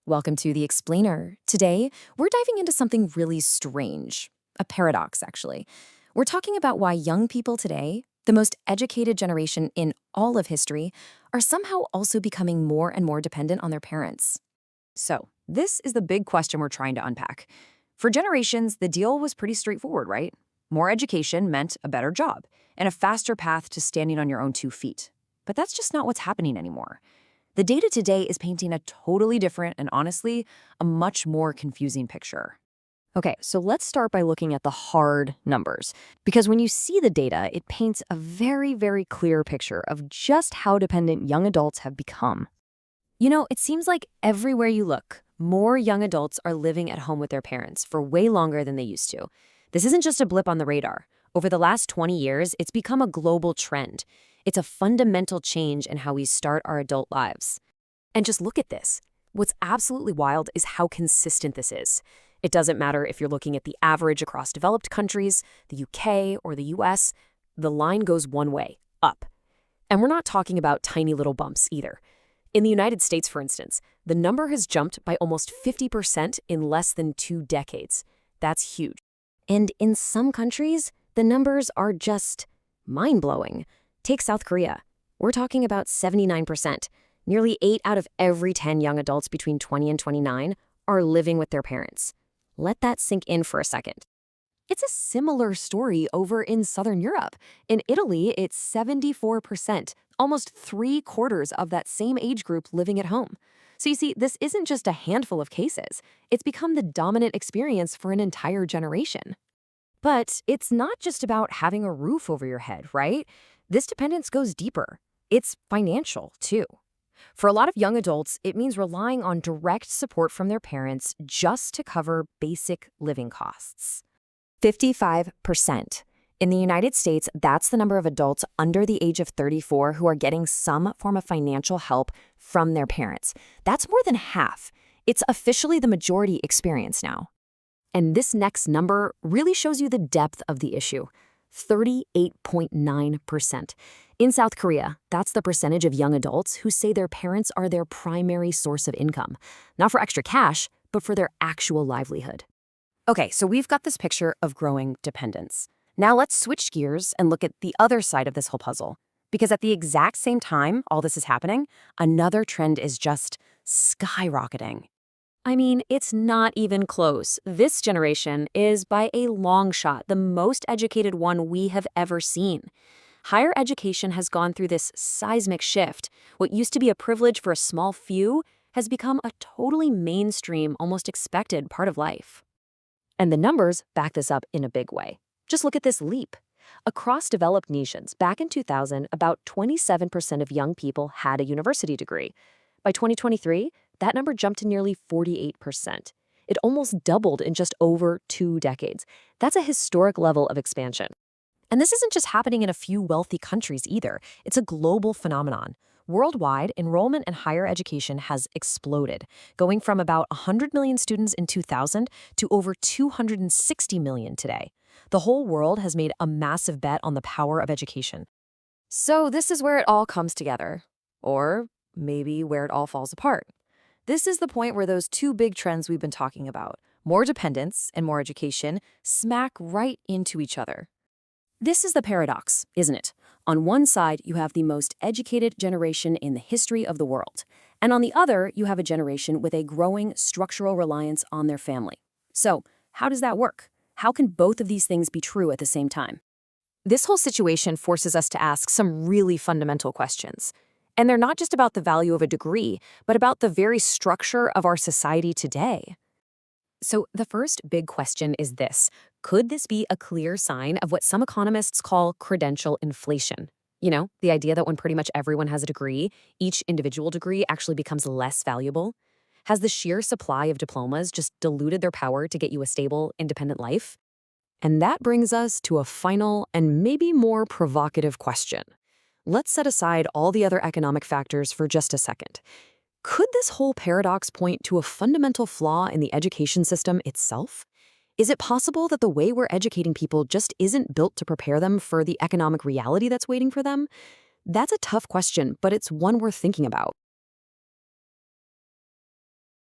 Welcome to The Explainer. Today, we're diving into something really strange. A paradox, actually. We're talking about why young people today, the most educated generation in all of history, are somehow also becoming more and more dependent on their parents. So, this is the big question we're trying to unpack. For generations, the deal was pretty straightforward, right? More education meant a better job and a faster path to standing on your own 2 feet. But that's just not what's happening anymore. The data today is painting a totally different and honestly, a much more confusing picture. Okay, so let's start by looking at the hard numbers. Because when you see the data, it paints a very, very clear picture of just how dependent young adults have become. You know, it seems like everywhere you look, more young adults are living at home with their parents for way longer than they used to. This isn't just a blip on the radar. Over the last 20 years, it's become a global trend. It's a fundamental change in how we start our adult lives. And just look at this. What's absolutely wild is how consistent this is. It doesn't matter if you're looking at the average across developed countries, the UK, or the US, the line goes one way, up. And we're not talking about tiny little bumps either. In the United States, for instance, the number has jumped by almost 50% in less than 2 decades. That's huge. And in some countries, the numbers are just mind-blowing. Take South Korea. We're talking about 79%. Nearly 8 out of every 10 young adults between 20 and 29 are living with their parents. Let that sink in for a second. It's a similar story over in Southern Europe. In Italy, it's 74%, almost 3/4 of that same age group living at home. So you see, this isn't just a handful of cases. It's become the dominant experience for an entire generation. But it's not just about having a roof over your head, right? This dependence goes deeper. It's financial, too. For a lot of young adults, it means relying on direct support from their parents just to cover basic living costs. 55%. In the United States, that's the number of adults under the age of 34 who are getting some form of financial help from their parents. That's more than half. It's officially the majority experience now. And this next number really shows you the depth of the issue. 38.9%. In South Korea, that's the percentage of young adults who say their parents are their primary source of income. Not for extra cash, but for their actual livelihood. Okay, so we've got this picture of growing dependence. Now let's switch gears and look at the other side of this whole puzzle. Because at the exact same time all this is happening, another trend is just skyrocketing. I mean, it's not even close. This generation is, by a long shot, the most educated one we have ever seen. Higher education has gone through this seismic shift. What used to be a privilege for a small few has become a totally mainstream, almost expected part of life. And the numbers back this up in a big way. Just look at this leap. Across developed nations, back in 2000, about 27% of young people had a university degree. By 2023, that number jumped to nearly 48%. It almost doubled in just over 2 decades. That's a historic level of expansion. And this isn't just happening in a few wealthy countries either. It's a global phenomenon. Worldwide, enrollment in higher education has exploded, going from about 100 million students in 2000 to over 260 million today. The whole world has made a massive bet on the power of education. So this is where it all comes together. Or maybe where it all falls apart. This is the point where those 2 big trends we've been talking about, more dependence and more education, smack right into each other. This is the paradox, isn't it? On one side, you have the most educated generation in the history of the world. And on the other, you have a generation with a growing structural reliance on their family. So, how does that work? How can both of these things be true at the same time? This whole situation forces us to ask some really fundamental questions. And they're not just about the value of a degree, but about the very structure of our society today. So the first big question is this. Could this be a clear sign of what some economists call credential inflation? You know, the idea that when pretty much everyone has a degree, each individual degree actually becomes less valuable? Has the sheer supply of diplomas just diluted their power to get you a stable, independent life? And that brings us to a final and maybe more provocative question. Let's set aside all the other economic factors for just a second. Could this whole paradox point to a fundamental flaw in the education system itself? Is it possible that the way we're educating people just isn't built to prepare them for the economic reality that's waiting for them? That's a tough question, but it's one worth thinking about.